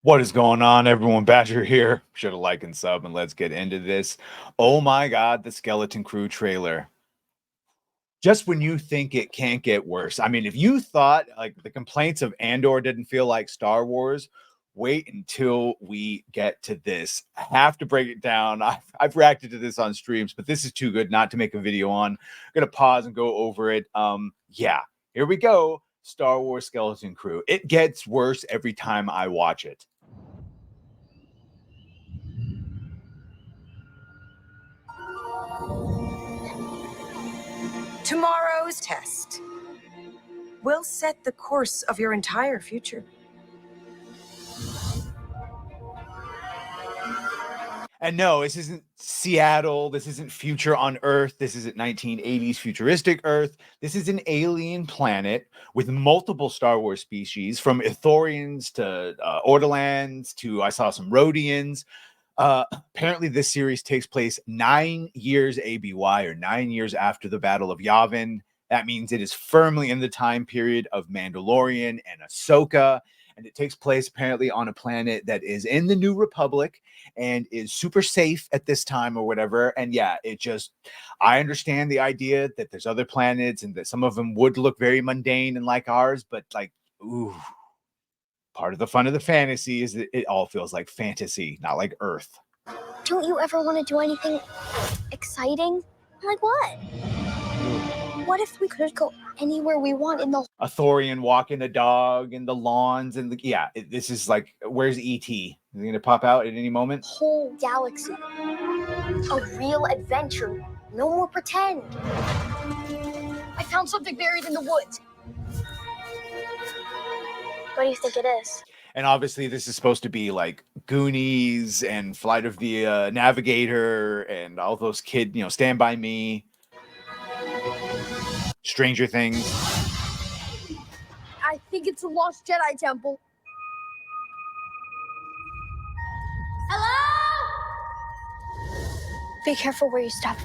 What is going on, everyone? Badger here. Should have like and sub, and let's get into this. Oh my God, the Skeleton Crew trailer. Just when you think it can't get worse. I mean, if you thought like the complaints of Andor didn't feel like Star Wars, wait until we get to this. I have to break it down. I've reacted to this on streams, but this is too good not to make a video on. I'm gonna pause and go over it. Yeah, here we go. Star Wars Skeleton Crew. It gets worse every time I watch it. Tomorrow's test will set the course of your entire future. And no, this isn't Seattle. This isn't future on Earth. This isn't 1980s futuristic Earth. This is an alien planet with multiple Star Wars species, from Ithorians to Ortolans to I saw some Rhodians. Apparently, this series takes place 9 years ABY, or 9 years after the Battle of Yavin. That means it is firmly in the time period of Mandalorian and Ahsoka. And it takes place apparently on a planet that is in the New Republic and is super safe at this time or whatever. And yeah, I understand the idea that there's other planets and that some of them would look very mundane and like ours, but like, ooh, part of the fun of the fantasy is that it all feels like fantasy, not like Earth. Don't you ever want to do anything exciting? Like what? What if we could go anywhere we want in the A Thorian walking a dog in the lawns and this is like, where's E.T.? Is he gonna pop out at any moment? whole galaxy? A real adventure. No more pretend. I found something buried in the woods. What do you think it is? And obviously, this is supposed to be like Goonies and Flight of the Navigator and all those Stand By Me, Stranger Things. I think it's a lost Jedi temple. Hello? Be careful where you step.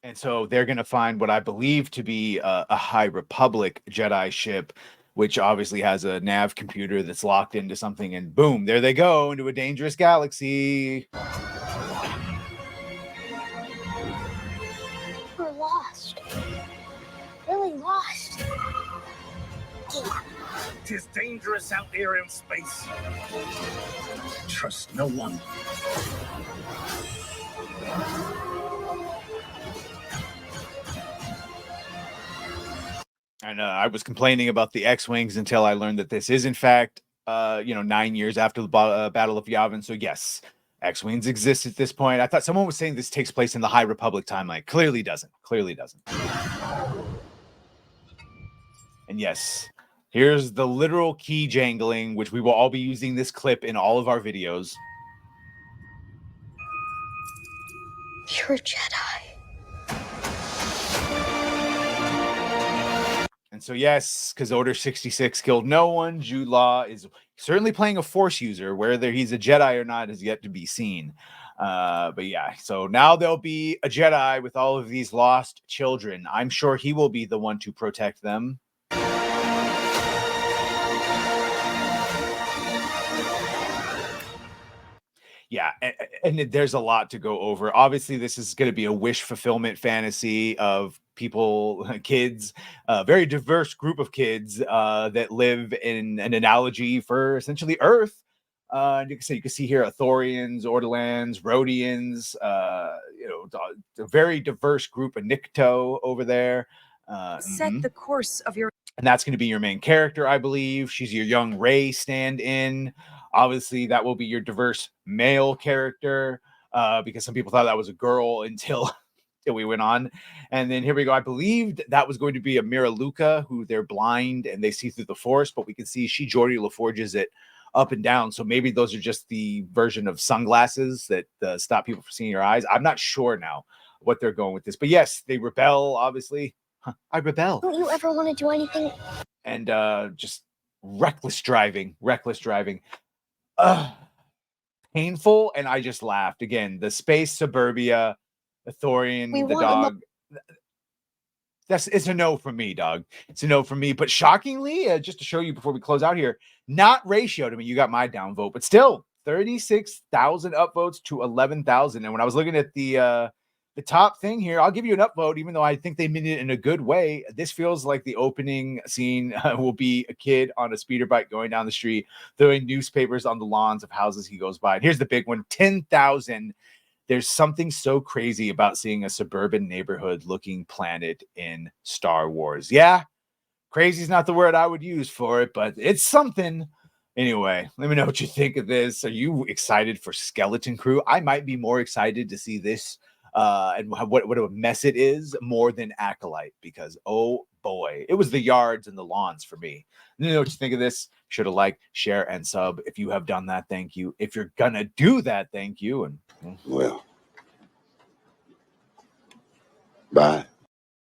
And so they're going to find what I believe to be a High Republic Jedi ship, which obviously has a nav computer that's locked into something. And boom, there they go into a dangerous galaxy. We're lost. Really lost. Tis dangerous out there in space. Trust no one. And I was complaining about the X-Wings until I learned that this is, in fact, 9 years after the Battle of Yavin. So, yes, X-Wings exist at this point. I thought someone was saying this takes place in the High Republic timeline. Clearly doesn't. Clearly doesn't. And yes, here's the literal key jangling, which we will all be using this clip in all of our videos. You're a Jedi. And so, yes, because Order 66 killed no one, Jude Law is certainly playing a Force user. Whether he's a Jedi or not is yet to be seen. But yeah, so now there'll be a Jedi with all of these lost children. I'm sure he will be the one to protect them. Yeah, and there's a lot to go over. Obviously, this is going to be a wish fulfillment fantasy of people, kids, a very diverse group of kids that live in an analogy for essentially Earth. And you can see here Ithorians, Ortolans, Rhodians, a very diverse group of Nikto over there. Set the course of your. And that's going to be your main character, I believe. She's your young Rey stand-in. Obviously, that will be your diverse male character because some people thought that was a girl until we went on. And then here we go. I believed that was going to be a Mira Luca, who they're blind and they see through the Force, but we can see she Geordi LaForges it up and down. So maybe those are just the version of sunglasses that stop people from seeing your eyes. I'm not sure now what they're going with this. But yes, they rebel, obviously. I rebel. Don't you ever want to do anything? And just reckless driving. Painful, and I just laughed. Again, the space suburbia, Thorian, We the want dog. It's a no from me, dog. It's a no from me. But shockingly, just to show you before we close out here, not ratio to me. You got my downvote, but still 36,000 upvotes to 11,000. And when I was looking at the top thing here, I'll give you an upvote, even though I think they mean it in a good way. This feels like the opening scene will be a kid on a speeder bike going down the street, throwing newspapers on the lawns of houses he goes by. And here's the big one, 10,000. There's something so crazy about seeing a suburban neighborhood looking planet in Star Wars. Yeah, crazy is not the word I would use for it, but it's something. Anyway, let me know what you think of this. Are you excited for Skeleton Crew? I might be more excited to see this and what a mess it is more than Acolyte, because oh boy, it was the yards and the lawns for me. Let me know what you think of this. Should have liked, share, and sub. If you have done that, thank you. If you're gonna do that, thank you. And Well, bye.